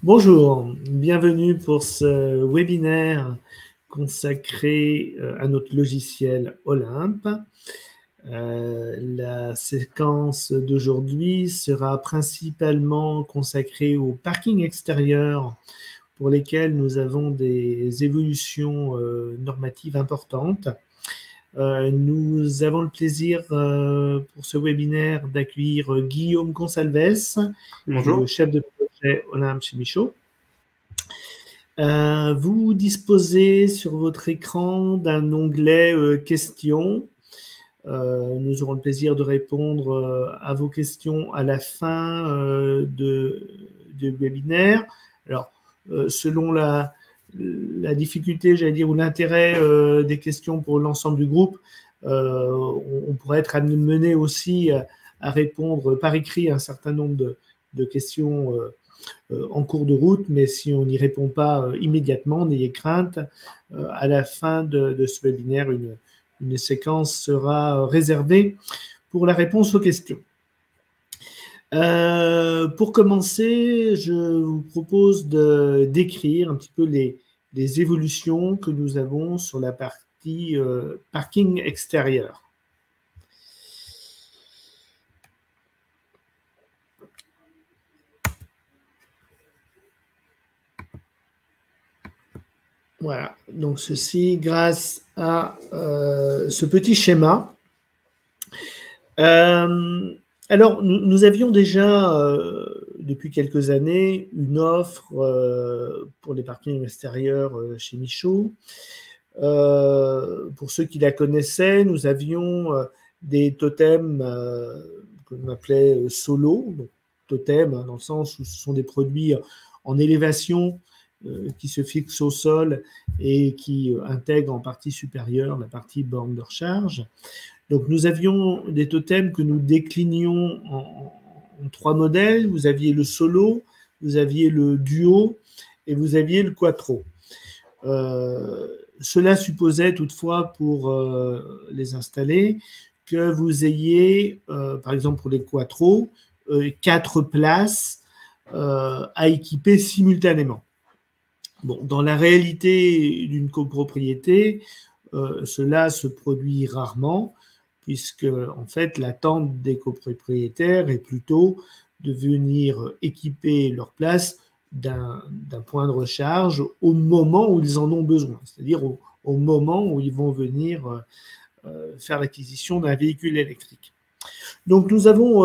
Bonjour, bienvenue pour ce webinaire consacré à notre logiciel Olympe. La séquence d'aujourd'hui sera principalement consacrée au parking extérieur pour lesquels nous avons des évolutions normatives importantes. Nous avons le plaisir pour ce webinaire d'accueillir Guillaume Consalves, le chef de projet Olympe chez Michaud. Vous disposez sur votre écran d'un onglet questions. Nous aurons le plaisir de répondre à vos questions à la fin du webinaire. Alors, selon la difficulté, j'allais dire, ou l'intérêt des questions pour l'ensemble du groupe, on pourrait être amené aussi à répondre par écrit à un certain nombre de questions en cours de route, mais si on n'y répond pas immédiatement, n'ayez crainte, à la fin de ce webinaire, une séquence sera réservée pour la réponse aux questions. Pour commencer, je vous propose de décrire un petit peu les évolutions que nous avons sur la partie parking extérieur. Voilà, donc ceci grâce à ce petit schéma. Alors, nous avions déjà, depuis quelques années, une offre pour les parkings extérieurs chez Michaud. Pour ceux qui la connaissaient, nous avions des totems que l'on appelait solo, donc totems dans le sens où ce sont des produits en élévation qui se fixent au sol et qui intègrent en partie supérieure la partie borne de recharge. Donc, nous avions des totems que nous déclinions en 3 modèles. Vous aviez le solo, vous aviez le duo et vous aviez le quattro. Cela supposait toutefois, pour les installer, que vous ayez, par exemple pour les quattro, 4 places à équiper simultanément. Bon, dans la réalité d'une copropriété, cela se produit rarement, puisque en fait l'attente des copropriétaires est plutôt de venir équiper leur place d'un point de recharge au moment où ils en ont besoin, c'est-à-dire au moment où ils vont venir faire l'acquisition d'un véhicule électrique. Donc nous avons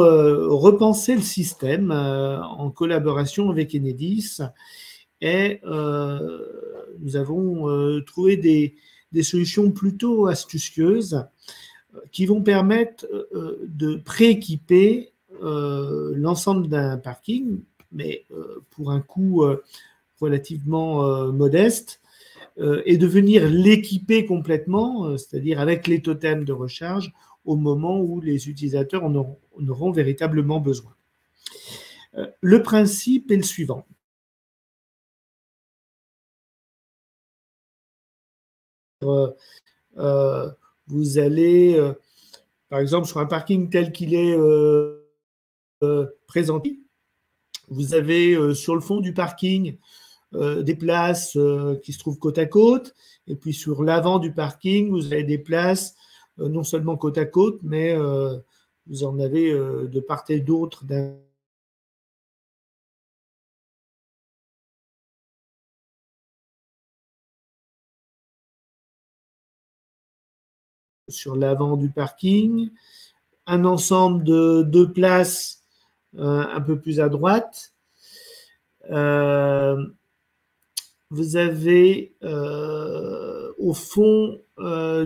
repensé le système en collaboration avec Enedis et nous avons trouvé des solutions plutôt astucieuses qui vont permettre de prééquiper l'ensemble d'un parking, mais pour un coût relativement modeste, et de venir l'équiper complètement, c'est-à-dire avec les totems de recharge, au moment où les utilisateurs en auront véritablement besoin. Le principe est le suivant. Vous allez, par exemple, sur un parking tel qu'il est présenté, vous avez sur le fond du parking des places qui se trouvent côte à côte, et puis sur l'avant du parking, vous avez des places non seulement côte à côte, mais vous en avez de part et d'autre sur l'avant du parking, un ensemble de 2 places un peu plus à droite. Vous avez au fond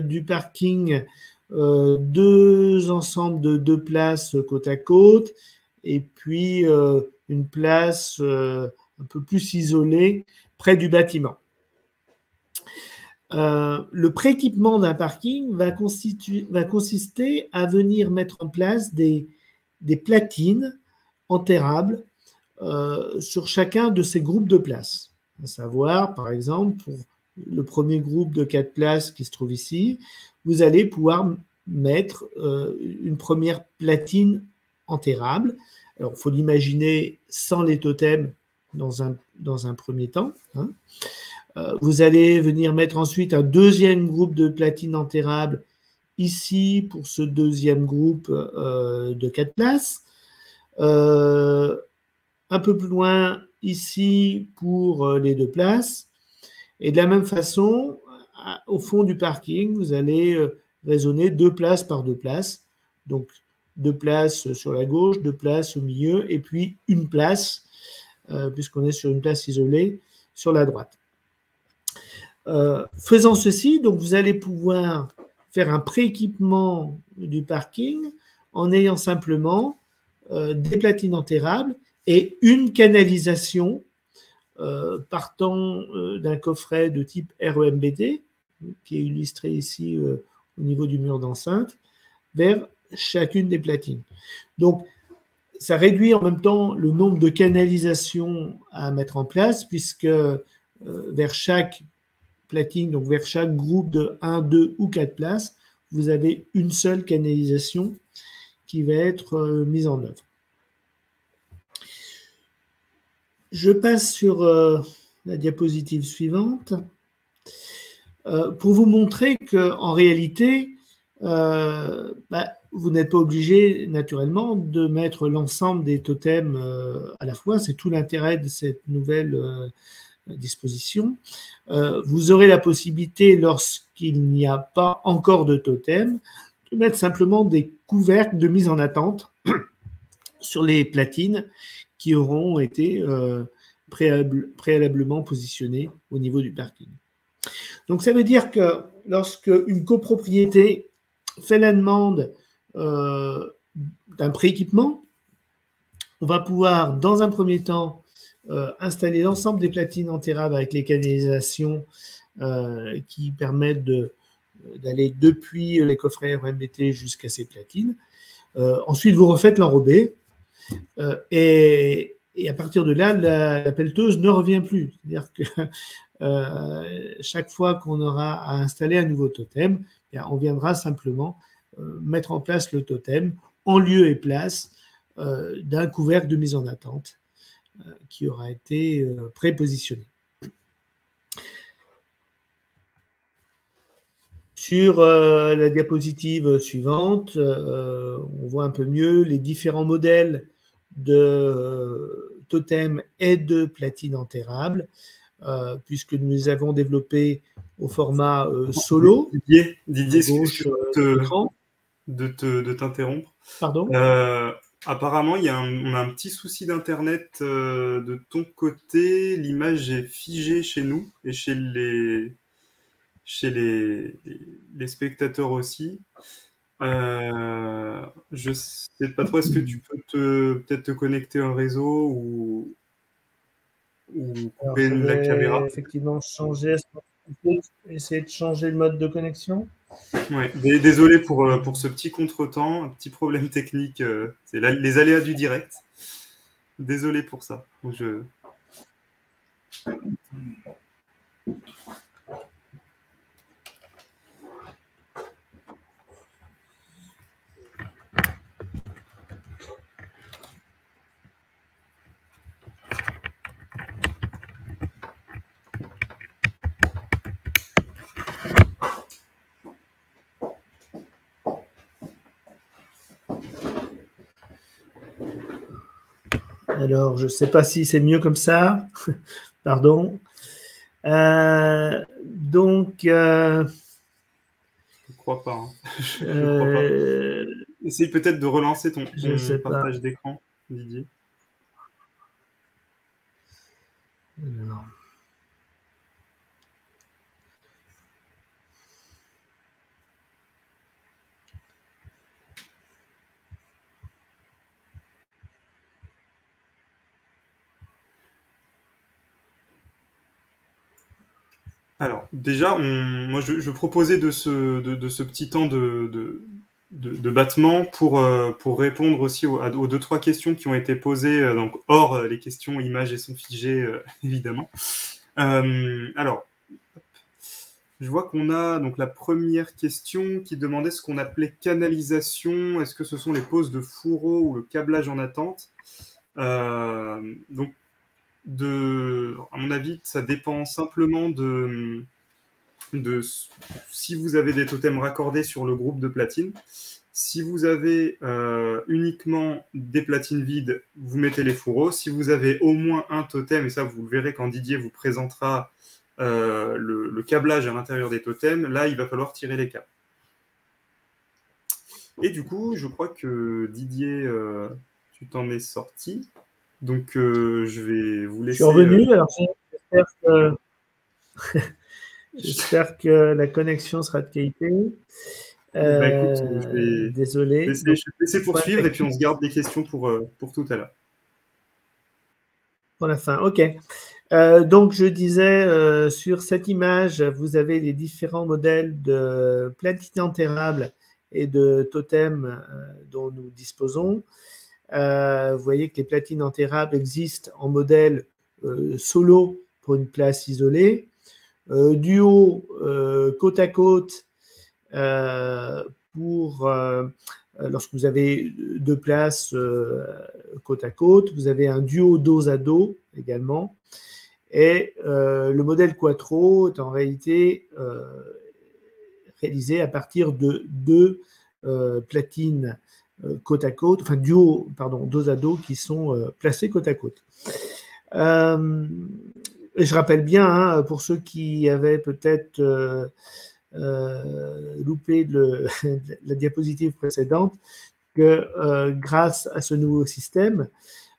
du parking 2 ensembles de 2 places côte à côte et puis une place un peu plus isolée près du bâtiment. Le prééquipement d'un parking va consister à venir mettre en place des platines enterrables sur chacun de ces groupes de places. À savoir, par exemple, pour le premier groupe de 4 places qui se trouve ici, vous allez pouvoir mettre une première platine enterrable. Alors, il faut l'imaginer sans les totems dans un premier temps. Hein. Vous allez venir mettre ensuite un deuxième groupe de platines enterrables ici pour ce deuxième groupe de 4 places. Un peu plus loin ici pour les 2 places. Et de la même façon, au fond du parking, vous allez raisonner 2 places par 2 places. Donc 2 places sur la gauche, 2 places au milieu, et puis une place, puisqu'on est sur une place isolée, sur la droite. Faisant ceci, donc vous allez pouvoir faire un prééquipement du parking en ayant simplement des platines enterrables et une canalisation partant d'un coffret de type REMBD, qui est illustré ici au niveau du mur d'enceinte, vers chacune des platines. Donc, ça réduit en même temps le nombre de canalisations à mettre en place, puisque vers chaque platine, donc vers chaque groupe de 1, 2 ou 4 places, vous avez une seule canalisation qui va être mise en œuvre. Je passe sur la diapositive suivante pour vous montrer qu'en réalité, vous n'êtes pas obligé naturellement de mettre l'ensemble des totems à la fois. C'est tout l'intérêt de cette nouvelle disposition. Vous aurez la possibilité, lorsqu'il n'y a pas encore de totem, de mettre simplement des couvercles de mise en attente sur les platines qui auront été préalablement positionnés au niveau du parking. Donc, ça veut dire que lorsque une copropriété fait la demande d'un prééquipement, on va pouvoir, dans un premier temps, installer l'ensemble des platines enterrables avec les canalisations qui permettent d'aller depuis les coffrets RMBT jusqu'à ces platines. Ensuite, vous refaites l'enrobé et à partir de là, la pelleteuse ne revient plus. C'est-à-dire que chaque fois qu'on aura à installer un nouveau totem, on viendra simplement mettre en place le totem en lieu et place d'un couvercle de mise en attente qui aura été prépositionné. Sur la diapositive suivante, on voit un peu mieux les différents modèles de totems et de platines enterrables, puisque nous les avons développés au format solo. Didier, excuse-moi de t'interrompre. Pardon. Apparemment, on a un petit souci d'internet de ton côté. L'image est figée chez nous et chez les spectateurs aussi. Je ne sais pas trop, est-ce que tu peux peut-être te connecter au réseau ou couper la caméra? Effectivement, essayer de changer le mode de connexion. Ouais, désolé pour ce petit contretemps, un petit problème technique. C'est les aléas du direct. Désolé pour ça. Alors, je ne sais pas si c'est mieux comme ça. Pardon. Donc, je ne crois pas. Hein. Je crois pas. Essaye peut-être de relancer ton partage d'écran, Didier. Alors. Alors, déjà, moi, je proposais de ce petit temps de battement pour répondre aussi aux 2-3 questions qui ont été posées, donc hors les questions images et son figées, évidemment. Alors, je vois qu'on a donc la première question qui demandait ce qu'on appelait canalisation. Est-ce que ce sont les poses de fourreau ou le câblage en attente? Donc, à mon avis, ça dépend simplement de si vous avez des totems raccordés sur le groupe de platines. Si vous avez uniquement des platines vides, vous mettez les fourreaux. Si vous avez au moins un totem, et ça vous le verrez quand Didier vous présentera le câblage à l'intérieur des totems, là il va falloir tirer les câbles. Et du coup, je crois que Didier, tu t'en es sorti. Donc je vais vous laisser. Je suis revenu, alors j'espère que la connexion sera de qualité. Écoute, je vais désolé. Je vais laisser poursuivre et puis on se garde des questions pour tout à l'heure. Pour la fin, ok. Donc, je disais, sur cette image, vous avez les différents modèles de platines enterrables et de totems dont nous disposons. Vous voyez que les platines enterrables existent en modèle solo pour une place isolée, duo côte à côte pour lorsque vous avez deux places côte à côte, vous avez un duo dos à dos également. Et le modèle Quattro est en réalité réalisé à partir de deux platines côte à côte, enfin duo, pardon, dos à dos qui sont placés côte à côte. Et je rappelle bien, hein, pour ceux qui avaient peut-être loupé la diapositive précédente, que grâce à ce nouveau système,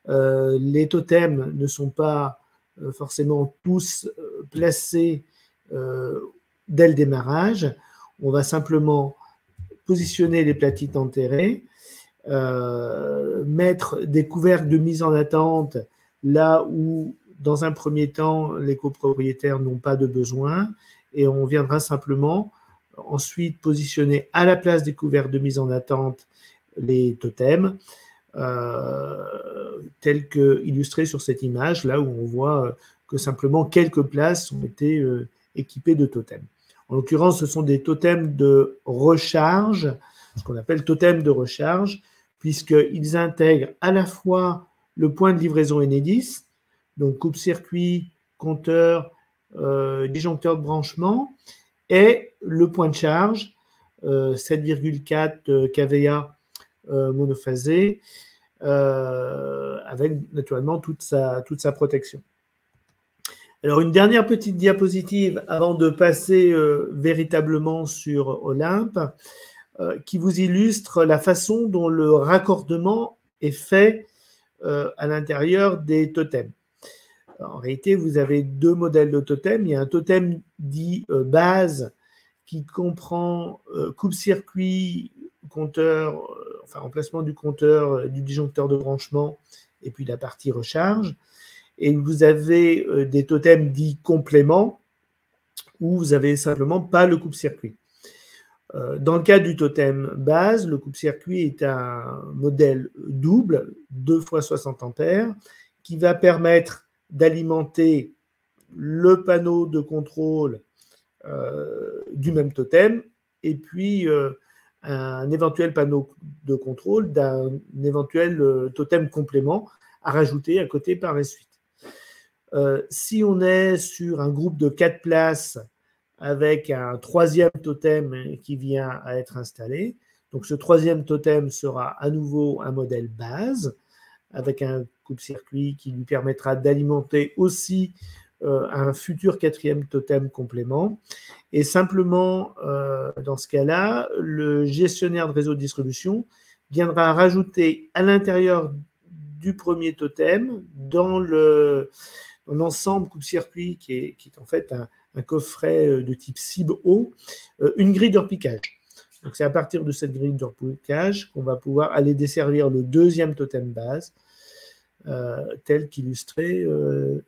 les totems ne sont pas forcément tous placés dès le démarrage. On va simplement positionner les platines enterrées, mettre des couvercles de mise en attente là où, dans un premier temps, les copropriétaires n'ont pas de besoin, et on viendra simplement ensuite positionner à la place des couvercles de mise en attente les totems, tels qu'illustrés sur cette image, là où on voit que simplement quelques places ont été équipées de totems. En l'occurrence, ce sont des totems de recharge, ce qu'on appelle totems de recharge, puisqu'ils intègrent à la fois le point de livraison Enedis, donc coupe-circuit, compteur, disjoncteur de branchement, et le point de charge, 7,4 kVA monophasé, avec naturellement toute sa protection. Alors, une dernière petite diapositive avant de passer véritablement sur Olympe, qui vous illustre la façon dont le raccordement est fait à l'intérieur des totems. En réalité, vous avez deux modèles de totems. Il y a un totem dit base qui comprend coupe-circuit, compteur, enfin remplacement du compteur, du disjoncteur de branchement et puis la partie recharge. Et vous avez des totems dits compléments où vous n'avez simplement pas le coupe-circuit. Dans le cas du totem base, le coupe-circuit est un modèle double, 2 fois 60 ampères, qui va permettre d'alimenter le panneau de contrôle du même totem et puis un éventuel panneau de contrôle d'un éventuel totem complément à rajouter à côté par la suite. Si on est sur un groupe de 4 places avec un troisième totem qui vient à être installé, donc ce troisième totem sera à nouveau un modèle base avec un coupe-circuit qui lui permettra d'alimenter aussi un futur quatrième totem complément. Et simplement, dans ce cas-là, le gestionnaire de réseau de distribution viendra rajouter à l'intérieur du premier totem, dans l'ensemble coupe-circuit qui est en fait un coffret de type CIB-O, une grille de repiquage. Donc, c'est à partir de cette grille de repiquage qu'on va pouvoir aller desservir le deuxième totem base, tel qu'illustré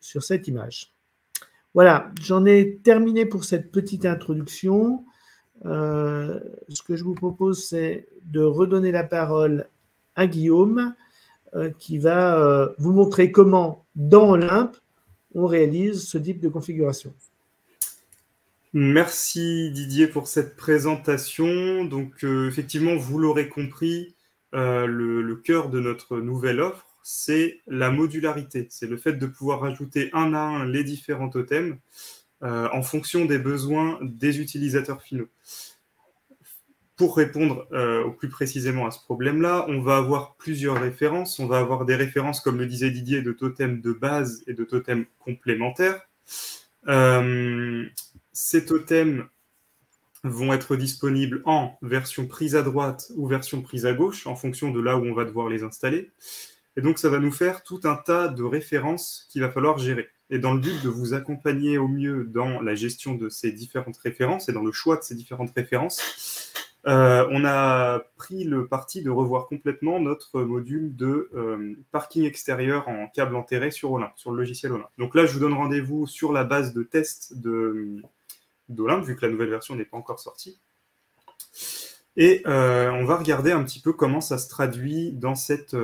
sur cette image. Voilà, j'en ai terminé pour cette petite introduction. Ce que je vous propose, c'est de redonner la parole à Guillaume, qui va vous montrer comment, dans Olympe, on réalise ce type de configuration. Merci Didier pour cette présentation. Donc effectivement, vous l'aurez compris, le cœur de notre nouvelle offre, c'est la modularité. C'est le fait de pouvoir rajouter un à un les différents totems en fonction des besoins des utilisateurs finaux. Pour répondre au plus précisément à ce problème-là, on va avoir plusieurs références. On va avoir des références, comme le disait Didier, de totems de base et de totems complémentaires. Ces totems vont être disponibles en version prise à droite ou version prise à gauche, en fonction de là où on va devoir les installer. Et donc, ça va nous faire tout un tas de références qu'il va falloir gérer. Et dans le but de vous accompagner au mieux dans la gestion de ces différentes références et dans le choix de ces différentes références, on a pris le parti de revoir complètement notre module de parking extérieur en câble enterré sur Olympe, sur le logiciel Olympe. Donc là, je vous donne rendez-vous sur la base de test d'Olympe, vu que la nouvelle version n'est pas encore sortie. Et on va regarder un petit peu comment ça se traduit dans cette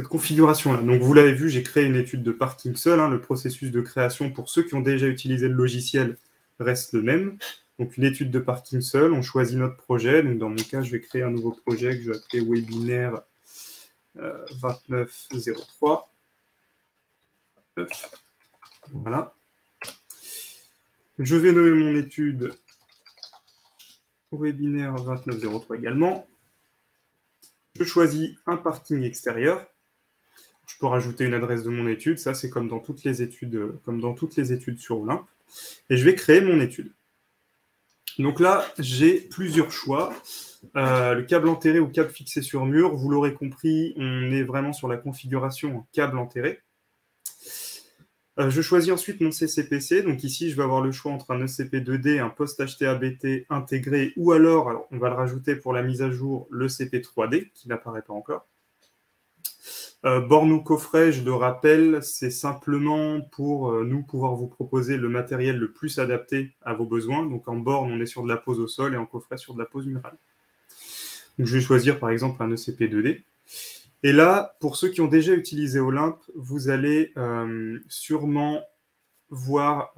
configuration-là. Donc, vous l'avez vu, j'ai créé une étude de parking seul. Le processus de création, pour ceux qui ont déjà utilisé le logiciel, reste le même. Donc, une étude de parking seul, on choisit notre projet. Donc, dans mon cas, je vais créer un nouveau projet que je vais appeler Webinaire 2903. Voilà. Je vais nommer mon étude Webinaire 2903 également. Je choisis un parking extérieur. Je peux rajouter une adresse de mon étude. Ça, c'est comme dans toutes les études sur Olympe. Et je vais créer mon étude. Donc là, j'ai plusieurs choix. Le câble enterré ou câble fixé sur mur, vous l'aurez compris, on est vraiment sur la configuration en câble enterré. Je choisis ensuite mon CCPC. Donc ici, je vais avoir le choix entre un ECP2D, un post HTABT intégré, ou alors, on va le rajouter pour la mise à jour, le CP3D, qui n'apparaît pas encore. Borne ou coffret, je le rappelle, c'est simplement pour nous pouvoir vous proposer le matériel le plus adapté à vos besoins. Donc en borne, on est sur de la pose au sol et en coffret, sur de la pose murale. Donc je vais choisir par exemple un ECP2D. Et là, pour ceux qui ont déjà utilisé Olympe, vous allez sûrement voir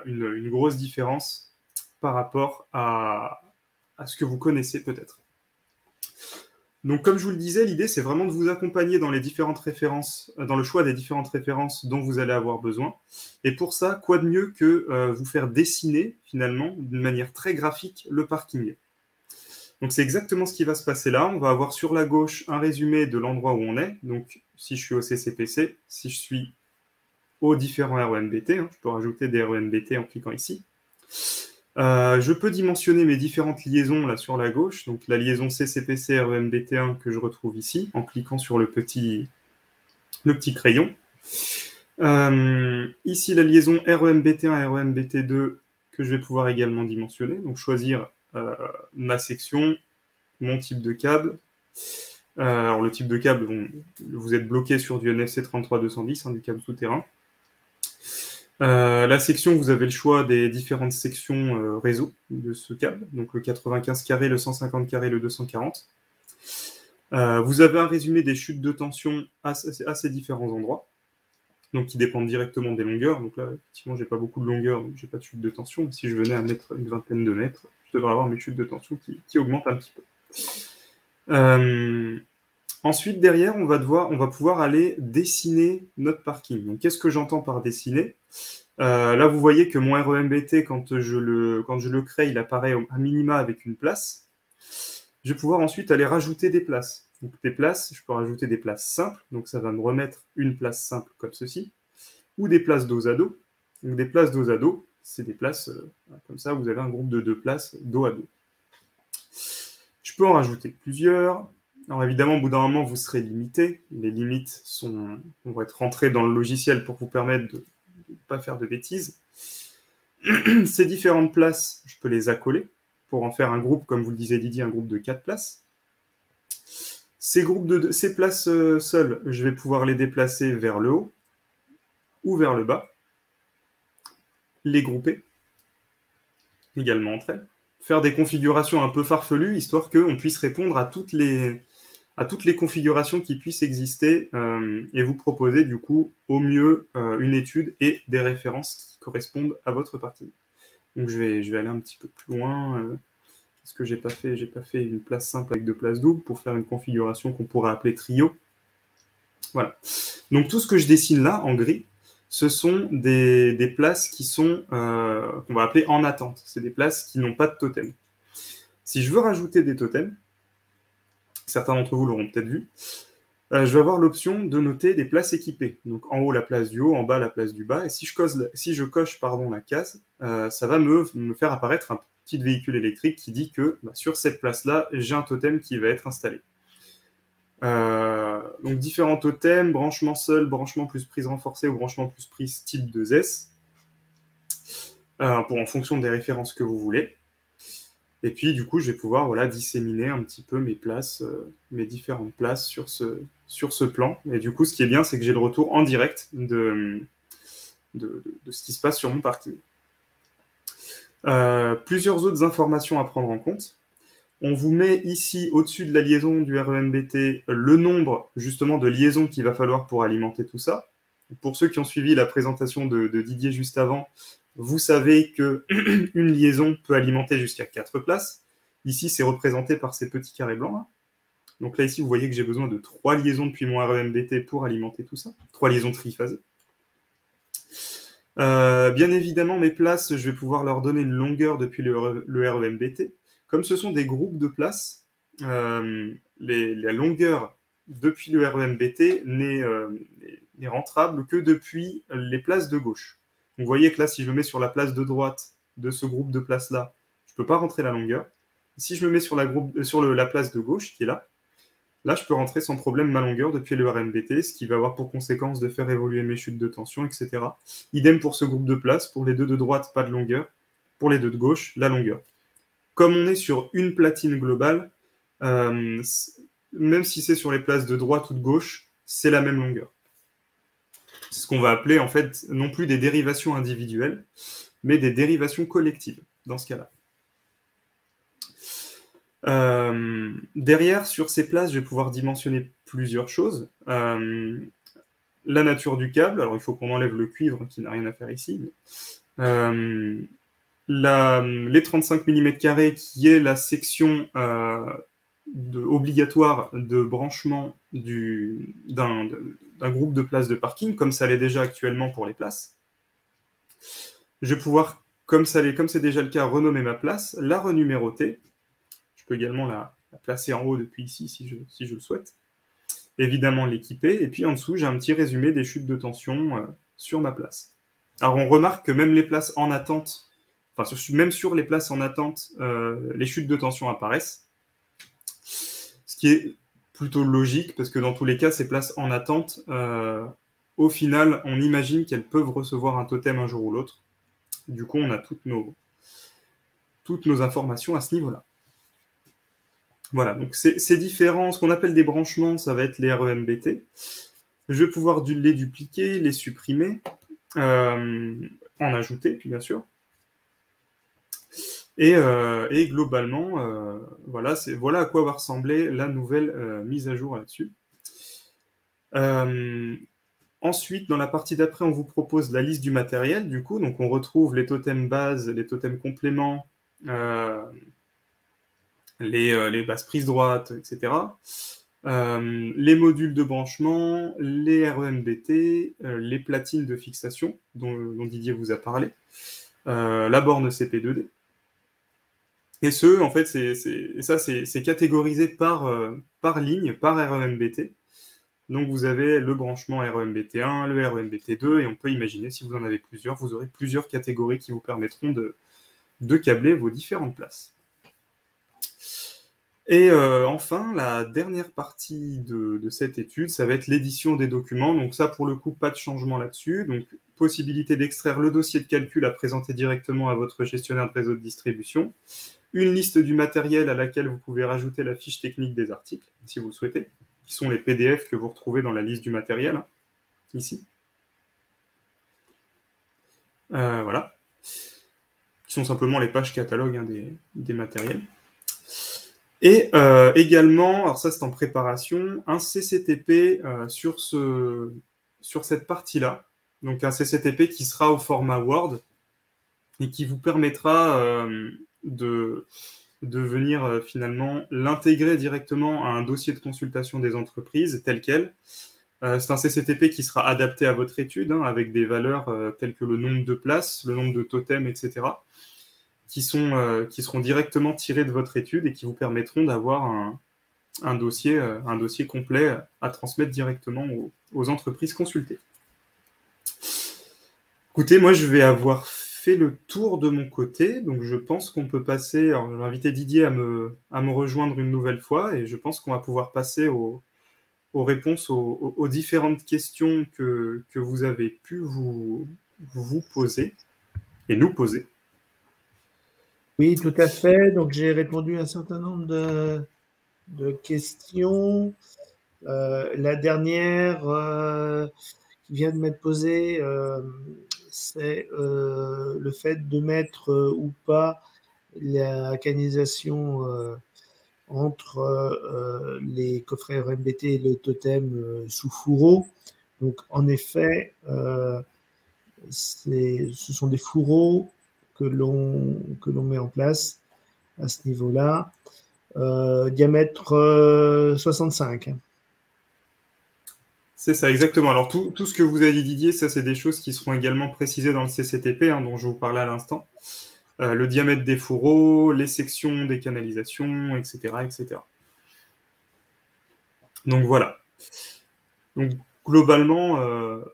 une grosse différence par rapport à ce que vous connaissez peut-être. Donc, comme je vous le disais, l'idée, c'est vraiment de vous accompagner dans les différentes références, dans le choix des différentes références dont vous allez avoir besoin. Et pour ça, quoi de mieux que vous faire dessiner, finalement, d'une manière très graphique, le parking. Donc, c'est exactement ce qui va se passer là. On va avoir sur la gauche un résumé de l'endroit où on est. Donc, si je suis au CCPC, si je suis aux différents REMBT, je peux rajouter des REMBT en cliquant ici. Je peux dimensionner mes différentes liaisons là sur la gauche, donc la liaison CCPC REMBT1 que je retrouve ici, en cliquant sur le petit crayon. Ici, la liaison REMBT1 REMBT2 que je vais pouvoir également dimensionner, donc choisir ma section, mon type de câble. Alors, le type de câble, vous êtes bloqué sur du NFC 33210, du câble souterrain. La section, vous avez le choix des différentes sections réseau de ce câble, donc le 95 carré, le 150 carré, le 240. Vous avez un résumé des chutes de tension à ces différents endroits, donc qui dépendent directement des longueurs. Donc là, effectivement, j'ai pas beaucoup de longueur, donc j'ai pas de chute de tension. Si je venais à mettre une vingtaine de mètres, je devrais avoir mes chutes de tension qui augmentent un petit peu. Ensuite, derrière, on va pouvoir aller dessiner notre parking. Donc, qu'est-ce que j'entends par dessiner ? Là, vous voyez que mon REMBT, quand je le crée, il apparaît à minima avec une place. Je vais pouvoir ensuite aller rajouter des places. Donc, des places, je peux rajouter des places simples. Donc, ça va me remettre une place simple comme ceci. Ou des places dos à dos. Donc, des places dos à dos, c'est des places comme ça. Vous avez un groupe de 2 places dos à dos. Je peux en rajouter plusieurs. Alors évidemment, au bout d'un moment, vous serez limité. Les limites vont être rentrées dans le logiciel pour vous permettre de ne pas faire de bêtises. Ces différentes places, je peux les accoler pour en faire un groupe, comme vous le disiez Didier, un groupe de 4 places. Ces places seules, je vais pouvoir les déplacer vers le haut ou vers le bas. Les grouper également entre elles. Faire des configurations un peu farfelues, histoire qu'on puisse répondre à toutes les configurations qui puissent exister et vous proposer du coup au mieux une étude et des références qui correspondent à votre partie. Donc je vais aller un petit peu plus loin. Parce que j'ai pas fait une place simple avec 2 places doubles pour faire une configuration qu'on pourrait appeler trio. Voilà. Donc tout ce que je dessine là, en gris, ce sont des places qui sont, qu'on va appeler en attente. C'est des places qui n'ont pas de totem. Si je veux rajouter des totems, certains d'entre vous l'auront peut-être vu, je vais avoir l'option de noter des places équipées. Donc en haut, la place du haut, en bas, la place du bas. Et si je coche la case, ça va me faire apparaître un petit véhicule électrique qui dit que sur cette place-là, j'ai un totem qui va être installé. Donc différents totems, branchement seul, branchement plus prise renforcée ou branchement plus prise type 2S, en fonction des références que vous voulez. Et puis du coup, je vais pouvoir disséminer un petit peu mes places, mes différentes places sur ce plan. Et du coup, ce qui est bien, c'est que j'ai le retour en direct de ce qui se passe sur mon parking. Plusieurs autres informations à prendre en compte. On vous met ici, au-dessus de la liaison du REMBT, le nombre justement de liaisons qu'il va falloir pour alimenter tout ça. Pour ceux qui ont suivi la présentation de Didier juste avant, vous savez qu'une liaison peut alimenter jusqu'à 4 places. Ici, c'est représenté par ces petits carrés blancs, là. Donc là, ici, vous voyez que j'ai besoin de 3 liaisons depuis mon REMBT pour alimenter tout ça. 3 liaisons triphasées. Bien évidemment, mes places, je vais pouvoir leur donner une longueur depuis le REMBT. Comme ce sont des groupes de places, la longueur depuis le REMBT n'est rentrable que depuis les places de gauche. Donc, vous voyez que là, si je me mets sur la place de droite de ce groupe de places-là, je ne peux pas rentrer la longueur. Si je me mets sur la place de gauche, qui est là, je peux rentrer sans problème ma longueur depuis le REMBT, ce qui va avoir pour conséquence de faire évoluer mes chutes de tension, etc. Idem pour ce groupe de places. Pour les deux de droite, pas de longueur. Pour les deux de gauche, la longueur. Comme on est sur une platine globale, même si c'est sur les places de droite ou de gauche, c'est la même longueur. C'est ce qu'on va appeler en fait non plus des dérivations individuelles, mais des dérivations collectives dans ce cas-là. Derrière, sur ces places, je vais pouvoir dimensionner plusieurs choses. La nature du câble, alors il faut qu'on enlève le cuivre qui n'a rien à faire ici. Les 35 mm qui est la section obligatoire de branchement d'un groupe de places de parking, comme ça l'est déjà actuellement pour les places. Je vais pouvoir, comme c'est déjà le cas, renommer ma place, la renuméroter. Je peux également la placer en haut depuis ici si je le souhaite. Évidemment l'équiper. Et puis en dessous, j'ai un petit résumé des chutes de tension sur ma place. Alors on remarque que même les places en attente, même sur les places en attente, les chutes de tension apparaissent. Ce qui est plutôt logique, parce que dans tous les cas, ces places en attente, au final, on imagine qu'elles peuvent recevoir un totem un jour ou l'autre. Du coup, on a toutes nos informations à ce niveau-là. Voilà, donc c'est différent. Ce qu'on appelle des branchements, ça va être les REMBT. Je vais pouvoir les dupliquer, les supprimer, en ajouter, puis bien sûr. Et globalement, voilà à quoi va ressembler la nouvelle mise à jour là-dessus. Ensuite, dans la partie d'après, on vous propose la liste du matériel, du coup. Donc, on retrouve les totems bases, les totems compléments, les bases prises droites, etc. Les modules de branchement, les REMBT, les platines de fixation, dont Didier vous a parlé, la borne CP2D. Et en fait, c'est catégorisé par ligne, par REMBT. Donc, vous avez le branchement REMBT1, le REMBT2, et on peut imaginer, si vous en avez plusieurs, vous aurez plusieurs catégories qui vous permettront de câbler vos différentes places. Et enfin, la dernière partie de cette étude, ça va être l'édition des documents. Donc ça, pour le coup, pas de changement là-dessus. Donc, possibilité d'extraire le dossier de calcul à présenter directement à votre gestionnaire de réseau de distribution. Une liste du matériel à laquelle vous pouvez rajouter la fiche technique des articles, si vous le souhaitez, qui sont les PDF que vous retrouvez dans la liste du matériel, ici. Voilà. Qui sont simplement les pages catalogue des matériels. Et également, alors ça c'est en préparation, un CCTP sur cette partie-là. Donc un CCTP qui sera au format Word et qui vous permettra de venir finalement l'intégrer directement à un dossier de consultation des entreprises tel quel. C'est un CCTP qui sera adapté à votre étude, hein, avec des valeurs telles que le nombre de places, le nombre de totems, etc., qui seront directement tirés de votre étude et qui vous permettront d'avoir un dossier complet à transmettre directement aux entreprises consultées. Écoutez, moi, je vais avoir fait le tour de mon côté, donc je pense qu'on peut passer... Alors, je vais inviter Didier à me rejoindre une nouvelle fois, et je pense qu'on va pouvoir passer aux réponses aux différentes questions que vous avez pu vous poser et nous poser. Oui, tout à fait. Donc, j'ai répondu à un certain nombre de questions. La dernière qui vient de m'être posée, c'est le fait de mettre ou pas la canalisation entre les coffrets RMBT et le totem sous fourreau. Donc, en effet, ce sont des fourreaux que l'on met en place à ce niveau-là. Diamètre 65. C'est ça, exactement. Alors, tout ce que vous avez dit, Didier, ça, c'est des choses qui seront également précisées dans le CCTP, hein, dont je vous parlais à l'instant. Le diamètre des fourreaux, les sections des canalisations, etc., etc. Donc, voilà. Donc, globalement,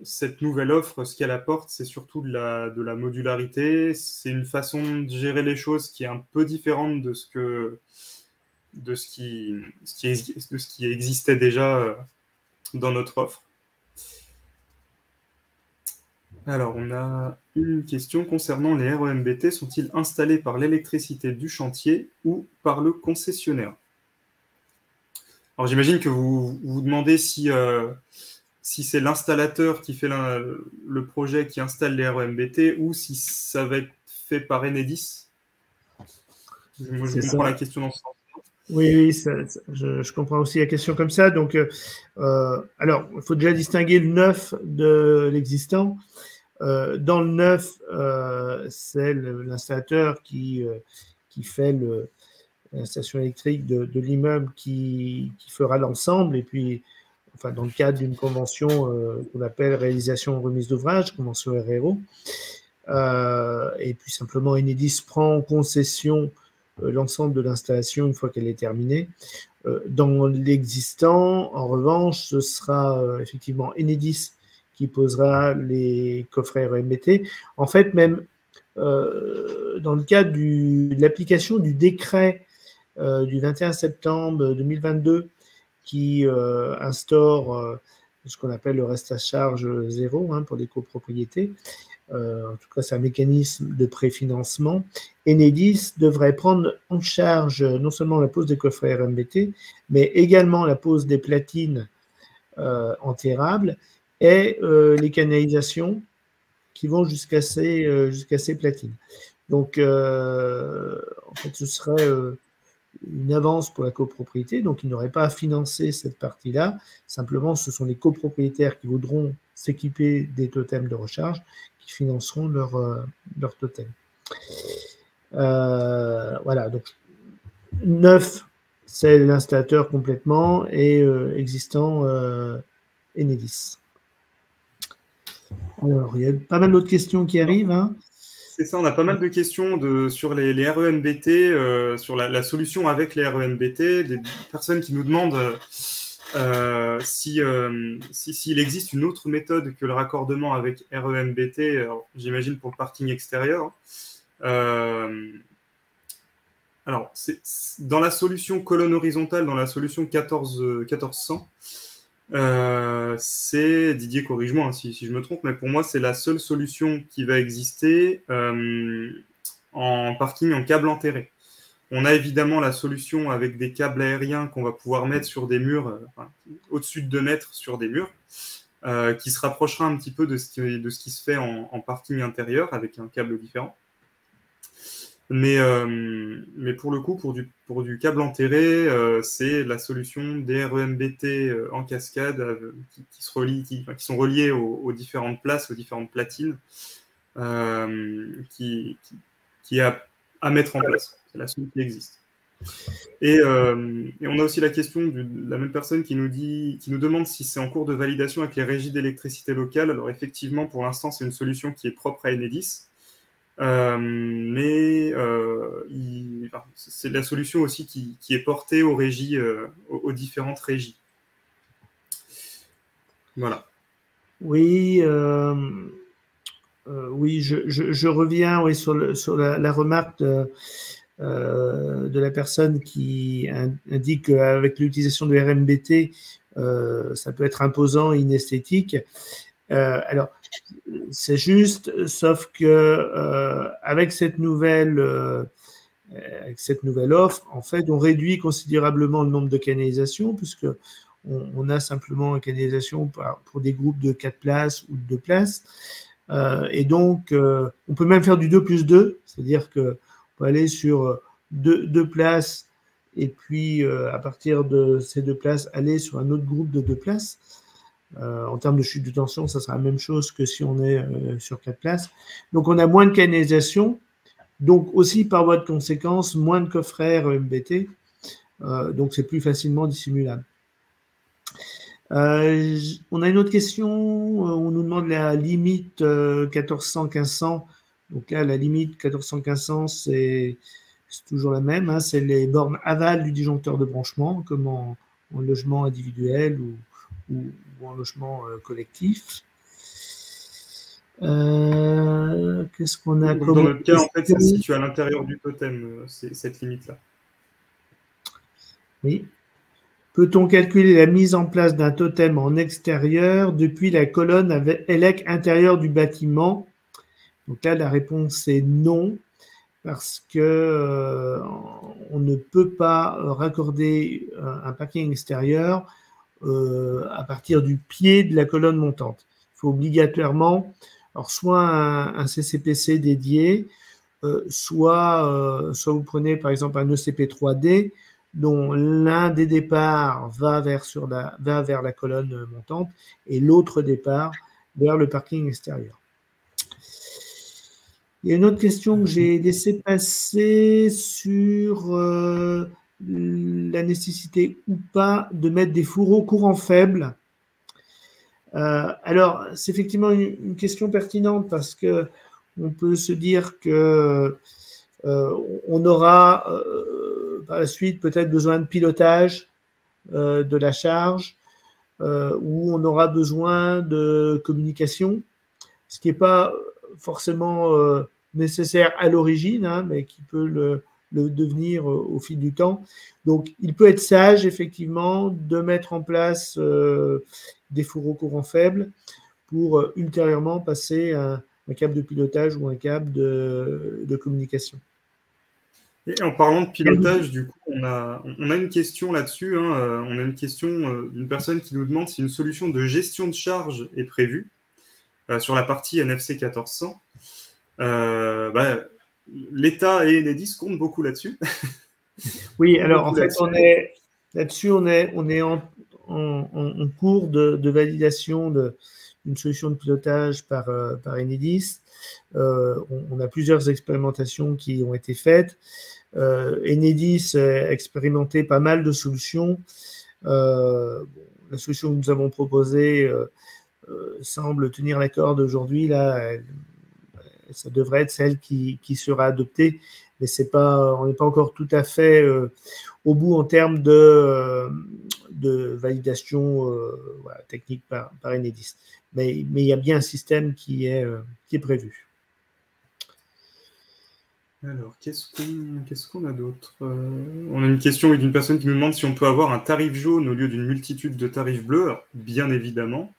cette nouvelle offre, ce qu'elle apporte, c'est surtout de la modularité. C'est une façon de gérer les choses qui est un peu différente de ce qui existait déjà dans notre offre. Alors, on a une question concernant les REMBT. Sont-ils installés par l'électricité du chantier ou par le concessionnaire? Alors, j'imagine que vous vous demandez si c'est l'installateur qui fait le projet qui installe les REMBT ou si ça va être fait par Enedis. Moi, je comprends la question dans ce sens. Oui, je comprends aussi la question comme ça. Donc, alors, il faut déjà distinguer le neuf de l'existant. Dans le neuf, c'est l'installateur qui fait l'installation électrique de l'immeuble qui fera l'ensemble. Et puis, enfin, dans le cadre d'une convention qu'on appelle réalisation remise d'ouvrage, convention RRO. Et puis simplement, Enedis prend en concession l'ensemble de l'installation une fois qu'elle est terminée. Dans l'existant, en revanche, ce sera effectivement Enedis qui posera les coffrets REMBT. En fait, même dans le cadre de l'application du décret du 21 septembre 2022 qui instaure ce qu'on appelle le reste à charge zéro, hein, pour les copropriétés, en tout cas c'est un mécanisme de préfinancement, Enedis devrait prendre en charge non seulement la pose des coffrets RMBT, mais également la pose des platines enterrables et les canalisations qui vont jusqu'à ces platines. Donc, en fait, ce serait une avance pour la copropriété, donc ils n'auraient pas à financer cette partie-là. Simplement, ce sont les copropriétaires qui voudront s'équiper des totems de recharge qui financeront leur totem. Voilà, donc 9, c'est l'installateur complètement, et existant Enedis. Alors, il y a pas mal d'autres questions qui arrivent. Hein. C'est ça, on a pas mal de questions sur les REMBT, sur la solution avec les REMBT, des personnes qui nous demandent s'il existe une autre méthode que le raccordement avec REMBT, j'imagine pour le parking extérieur. Alors, dans la solution colonne horizontale, dans la solution 1400, c'est, Didier, corrige-moi si je me trompe, mais pour moi, c'est la seule solution qui va exister en parking en câble enterré. On a évidemment la solution avec des câbles aériens qu'on va pouvoir mettre sur des murs, au-dessus de 2 mètres sur des murs, qui se rapprochera un petit peu de ce qui se fait en parking intérieur avec un câble différent. Mais pour le coup, pour du câble enterré, c'est la solution des REMBT en cascade qui sont reliés aux différentes places, aux différentes platines, qui est à mettre en place. C'est la solution qui existe. Et on a aussi la question de la même personne qui nous demande si c'est en cours de validation avec les régies d'électricité locale. Alors effectivement, pour l'instant, c'est une solution qui est propre à Enedis. Mais c'est la solution aussi qui est portée aux régies, aux différentes régies. Voilà. Oui, oui, je reviens oui, sur la remarque de la personne qui indique qu'avec l'utilisation de RMBT, ça peut être imposant et inesthétique. Alors, c'est juste, sauf que avec cette nouvelle offre, en fait, on réduit considérablement le nombre de canalisations, puisque on a simplement une canalisation pour des groupes de 4 places ou de 2 places. Et donc, on peut même faire du 2+2, c'est-à-dire qu'on peut aller sur 2 places et puis, à partir de ces 2 places, aller sur un autre groupe de 2 places. En termes de chute de tension, ça sera la même chose que si on est sur 4 places. Donc, on a moins de canalisation, donc aussi par voie de conséquence, moins de coffrets REMBT, donc c'est plus facilement dissimulable. On a une autre question, on nous demande la limite 1400-1500. Donc là, la limite 1400-1500, c'est toujours la même, hein, c'est les bornes aval du disjoncteur de branchement, comme en logement individuel ou en logement collectif. Qu'est-ce qu'on a comme dans notre cas, en fait, ça se situe à l'intérieur du totem, cette limite-là. Oui. Peut-on calculer la mise en place d'un totem en extérieur depuis la colonne ELEC intérieure du bâtiment? Donc là, la réponse est non, parce que on ne peut pas raccorder un parking extérieur à partir du pied de la colonne montante. Il faut obligatoirement, alors soit un CCPC dédié, soit vous prenez par exemple un ECP 3D dont l'un des départs va vers la colonne montante et l'autre départ vers le parking extérieur. Il y a une autre question que j'ai laissé passer sur la nécessité ou pas de mettre des fourreaux courant faible. Alors, c'est effectivement une question pertinente parce que on peut se dire que on aura par la suite peut-être besoin de pilotage de la charge ou on aura besoin de communication, ce qui n'est pas forcément nécessaire à l'origine, hein, mais qui peut le devenir au fil du temps. Donc, il peut être sage, effectivement, de mettre en place des fourreaux courant faible pour ultérieurement passer un câble de pilotage ou un câble de communication. Et en parlant de pilotage, du coup, on a une question là-dessus. Hein, on a une question d'une personne qui nous demande si une solution de gestion de charge est prévue sur la partie NFC 1400. L'État et Enedis comptent beaucoup là-dessus. Oui, alors en fait, on est en cours de validation d'une solution de pilotage par Enedis. On a plusieurs expérimentations qui ont été faites. Enedis a expérimenté pas mal de solutions. La solution que nous avons proposée semble tenir la corde aujourd'hui. Là, ça devrait être celle qui sera adoptée, mais on n'est pas encore tout à fait au bout en termes de validation technique par Enedis. Mais il y a bien un système qui est prévu. Alors, qu'est-ce qu'on a d'autre On a une question d'une personne qui nous demande si on peut avoir un tarif jaune au lieu d'une multitude de tarifs bleus. Alors, bien évidemment.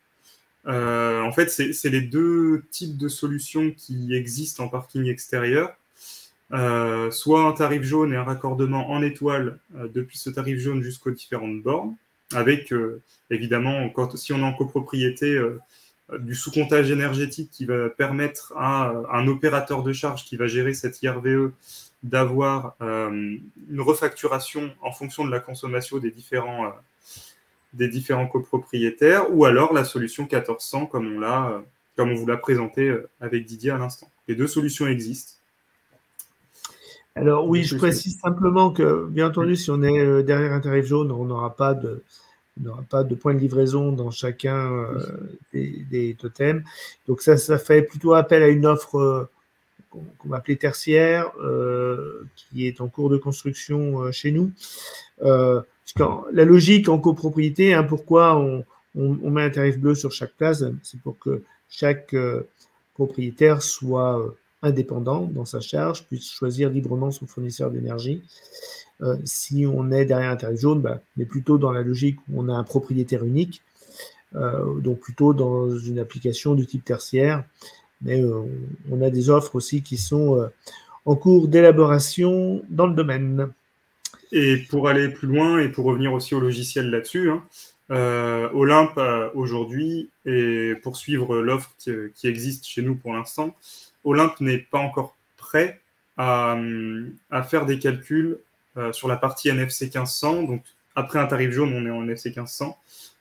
En fait, c'est les deux types de solutions qui existent en parking extérieur. Soit un tarif jaune et un raccordement en étoile depuis ce tarif jaune jusqu'aux différentes bornes, avec évidemment, si on est en copropriété, du sous-comptage énergétique qui va permettre à un opérateur de charge qui va gérer cette IRVE d'avoir une refacturation en fonction de la consommation des différents copropriétaires, ou alors la solution 1400 comme on vous l'a présenté avec Didier à l'instant. Les deux solutions existent. Alors oui, je précise simplement que, bien entendu, si on est derrière un tarif jaune, on n'aura pas de point de livraison dans chacun des totems. Donc ça fait plutôt appel à une offre qu'on va appeler tertiaire, qui est en cours de construction chez nous. La logique en copropriété, pourquoi on met un tarif bleu sur chaque place, c'est pour que chaque propriétaire soit indépendant dans sa charge, puisse choisir librement son fournisseur d'énergie. Si on est derrière un tarif jaune, on est plutôt dans la logique où on a un propriétaire unique, donc plutôt dans une application du type tertiaire. Mais on a des offres aussi qui sont en cours d'élaboration dans le domaine. Et pour aller plus loin et pour revenir aussi au logiciel là-dessus, Olympe aujourd'hui, et pour suivre l'offre qui existe chez nous pour l'instant, Olympe n'est pas encore prêt à faire des calculs sur la partie NFC 1500. Donc, après un tarif jaune, on est en NFC 1500.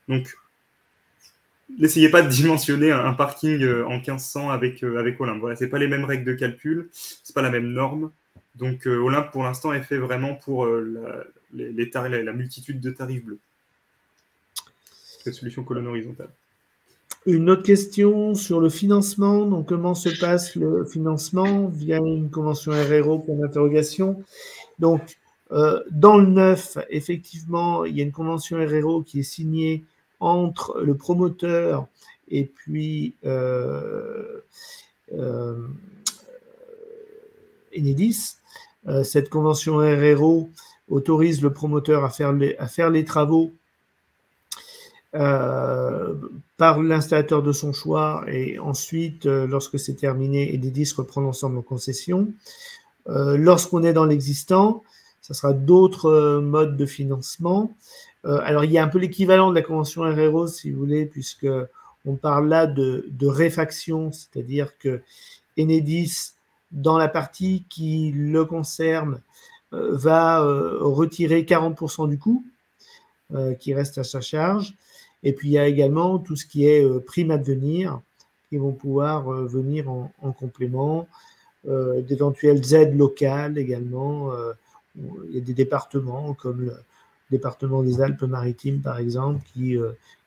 Donc, n'essayez pas de dimensionner un parking en 1500 avec Olympe. Voilà, ce n'est pas les mêmes règles de calcul, ce n'est pas la même norme. Donc, Olympe, pour l'instant, est fait vraiment pour la multitude de tarifs bleus. Cette solution colonne horizontale. Une autre question sur le financement. Donc, comment se passe le financement via une convention RRO pour l'interrogation. Donc, dans le neuf, effectivement, il y a une convention RRO qui est signée entre le promoteur et puis Enedis. Cette convention RRO autorise le promoteur à faire les travaux par l'installateur de son choix, et ensuite, lorsque c'est terminé, Enedis reprend l'ensemble en concession. Lorsqu'on est dans l'existant, ça sera d'autres modes de financement. Alors, il y a un peu l'équivalent de la convention RRO, si vous voulez, puisqu'on parle là de réfaction, c'est-à-dire que Enedis, dans la partie qui le concerne, va retirer 40% du coût qui reste à sa charge. Et puis, il y a également tout ce qui est primes à devenir qui vont pouvoir venir en complément, d'éventuelles aides locales également. Il y a des départements comme le département des Alpes-Maritimes, par exemple, qui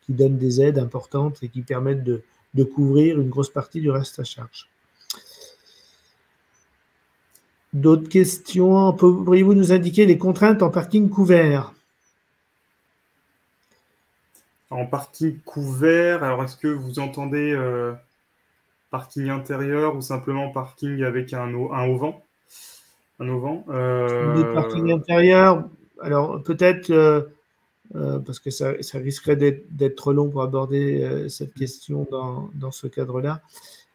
donnent des aides importantes et qui permettent de couvrir une grosse partie du reste à charge. D'autres questions? Pourriez-vous nous indiquer les contraintes en parking couvert? En parking couvert, alors est-ce que vous entendez parking intérieur ou simplement parking avec un auvent? Un auvent Le parking intérieur, alors peut-être, parce que ça risquerait d'être trop long pour aborder cette question dans ce cadre-là,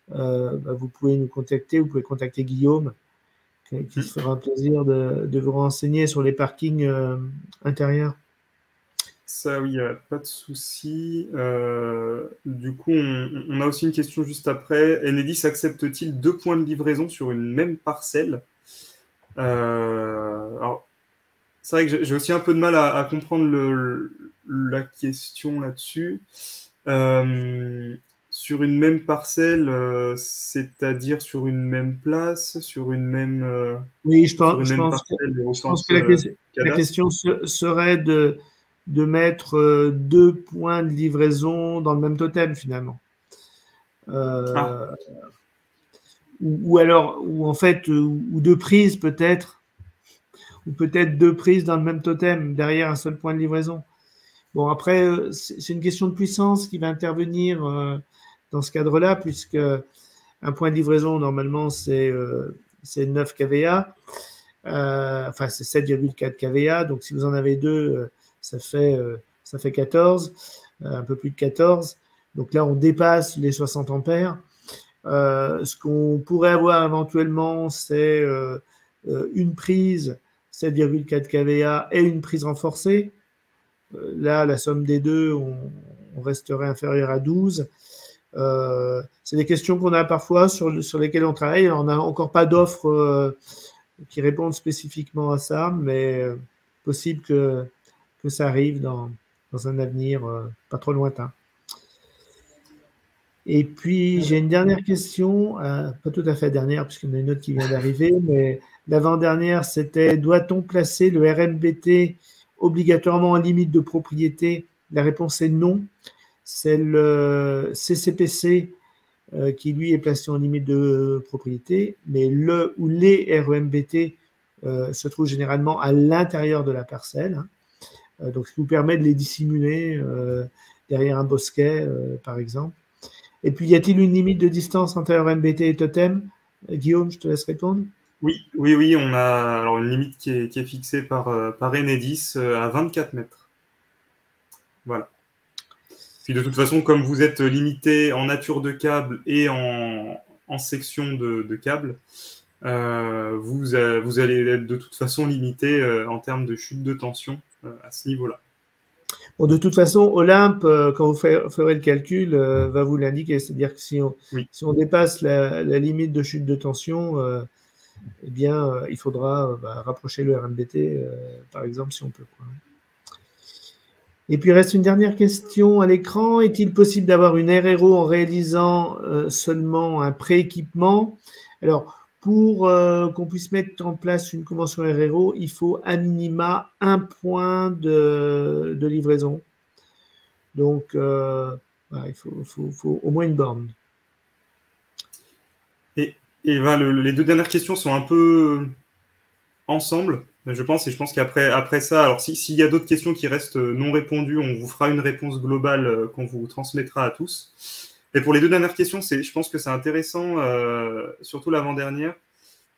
vous pouvez nous contacter, vous pouvez contacter Guillaume, qui se fera un plaisir de vous renseigner sur les parkings intérieurs. Ça, oui, pas de souci. Du coup, on a aussi une question juste après. Enedis accepte-t-il 2 points de livraison sur une même parcelle? Alors, c'est vrai que j'ai aussi un peu de mal à comprendre la question là-dessus. Sur une même parcelle, c'est-à-dire sur une même place, sur une même. Oui, je pense que la question serait de mettre 2 points de livraison dans le même totem, finalement. Ou en fait, ou 2 prises peut-être, ou peut-être 2 prises dans le même totem, derrière un seul point de livraison. Bon, après, c'est une question de puissance qui va intervenir dans ce cadre-là, puisque un point de livraison, normalement, c'est 9 kVA, enfin, c'est 7,4 kVA, donc si vous en avez 2, ça fait 14, un peu plus de 14. Donc là, on dépasse les 60 ampères. Ce qu'on pourrait avoir éventuellement, c'est une prise 7,4 kVA et une prise renforcée. Là, la somme des deux, on resterait inférieur à 12. C'est des questions qu'on a parfois sur lesquelles on travaille. On n'a encore pas d'offres qui répondent spécifiquement à ça, mais possible que ça arrive dans un avenir pas trop lointain. Et puis, j'ai une dernière question, pas tout à fait dernière, puisqu'il y en a une autre qui vient d'arriver, mais L'avant-dernière, c'était « Doit-on placer le RMBT obligatoirement en limite de propriété ?» La réponse est non. C'est le CCPC qui, lui, est placé en limite de propriété, mais le ou les REMBT se trouvent généralement à l'intérieur de la parcelle. Donc, ce qui vous permet de les dissimuler derrière un bosquet, par exemple. Et puis, y a-t-il une limite de distance entre REMBT et totem? Guillaume, je te laisse répondre. Oui, on a alors une limite qui est fixée par Enedis à 24 mètres. Voilà. Puis de toute façon, comme vous êtes limité en nature de câble et en section de câble, vous allez être de toute façon limité en termes de chute de tension à ce niveau-là. Bon, de toute façon, Olympe, quand vous ferez le calcul, va vous l'indiquer. C'est-à-dire que si on dépasse la limite de chute de tension, eh bien, il faudra rapprocher le RMBT, par exemple, si on peut. Et puis, il reste une dernière question à l'écran. Est-il possible d'avoir une RRO en réalisant seulement un pré-équipement? Alors, pour qu'on puisse mettre en place une convention RRO, il faut à minima un point de livraison. Donc, il faut au moins une borne. Et les deux dernières questions sont un peu ensemble, je pense qu'après ça, alors s'il y a d'autres questions qui restent non répondues, on vous fera une réponse globale qu'on vous transmettra à tous. Et pour les deux dernières questions, je pense que c'est intéressant, surtout l'avant-dernière.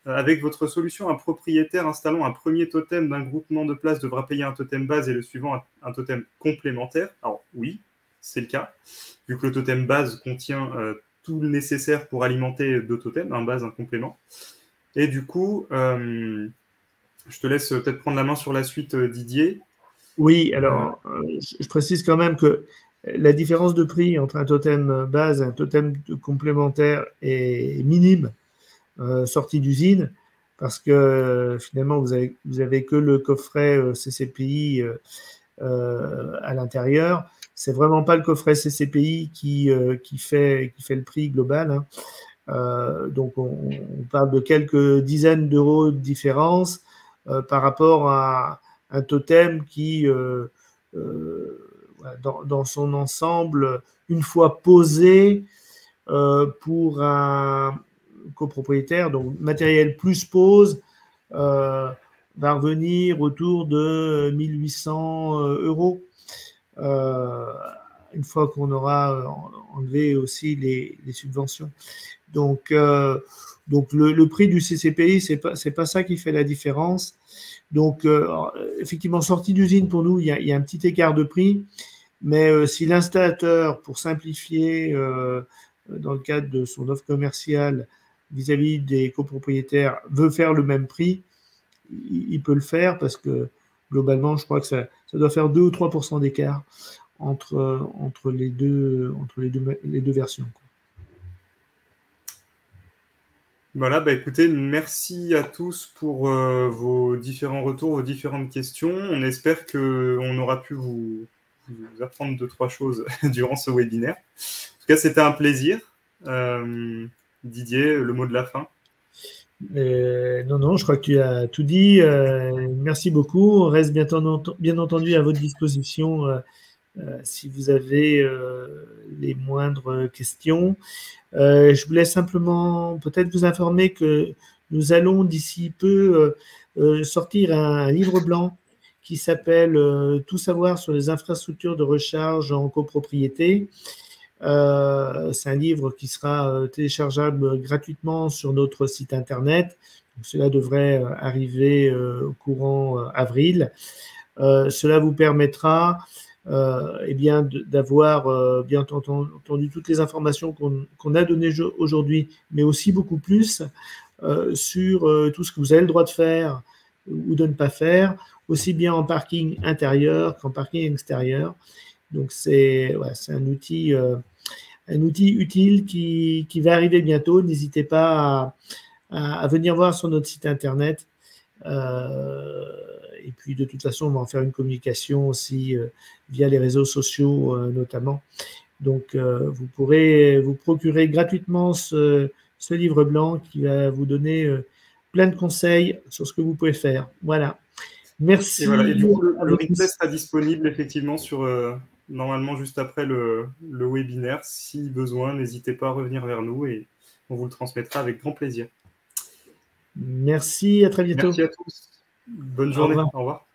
Avec votre solution, un propriétaire installant un premier totem d'un groupement de places devra payer un totem base et le suivant un totem complémentaire. Alors oui, c'est le cas, vu que le totem base contient tout le nécessaire pour alimenter deux totems, un base, un complément. Et du coup, je te laisse peut-être prendre la main sur la suite, Didier. Oui, alors, je précise quand même que la différence de prix entre un totem base et un totem complémentaire est minime, sorti d'usine, parce que finalement, vous avez que le coffret CCPI à l'intérieur. C'est vraiment pas le coffret CCPI qui fait le prix global, hein. Donc, on parle de quelques dizaines d'euros de différence par rapport à un totem qui, dans son ensemble, une fois posé pour un copropriétaire, donc matériel plus pose, va revenir autour de 1800 euros. Une fois qu'on aura enlevé aussi les subventions. Donc le prix du CCPI, c'est pas ça qui fait la différence. Donc, effectivement, sortie d'usine, pour nous, il y a un petit écart de prix, mais si l'installateur, pour simplifier, dans le cadre de son offre commerciale vis-à-vis des copropriétaires, veut faire le même prix, il peut le faire parce que, globalement, je crois que ça doit faire 2 ou 3% d'écart entre les deux versions. Voilà, écoutez, merci à tous pour vos différents retours, vos différentes questions. On espère qu'on aura pu vous apprendre 2-3 choses durant ce webinaire. En tout cas, c'était un plaisir. Didier, le mot de la fin. Non, je crois que tu as tout dit. Merci beaucoup. On reste bien entendu à votre disposition si vous avez les moindres questions. Je voulais simplement peut-être vous informer que nous allons d'ici peu sortir un livre blanc qui s'appelle « Tout savoir sur les infrastructures de recharge en copropriété ». C'est un livre qui sera téléchargeable gratuitement sur notre site internet. Donc, cela devrait arriver au courant avril. Cela vous permettra d'avoir bien entendu toutes les informations qu'on a données aujourd'hui, mais aussi beaucoup plus sur tout ce que vous avez le droit de faire ou de ne pas faire, aussi bien en parking intérieur qu'en parking extérieur. Donc, c'est un outil utile qui va arriver bientôt. N'hésitez pas à venir voir sur notre site internet. Et puis, de toute façon, on va en faire une communication aussi via les réseaux sociaux notamment. Donc, vous pourrez vous procurer gratuitement ce livre blanc qui va vous donner plein de conseils sur ce que vous pouvez faire. Voilà. Merci. Et voilà. Et du coup, le replay sera disponible effectivement sur, normalement juste après le webinaire. Si besoin, n'hésitez pas à revenir vers nous et on vous le transmettra avec grand plaisir. Merci, à très bientôt. Merci à tous. Bonne journée. Au revoir.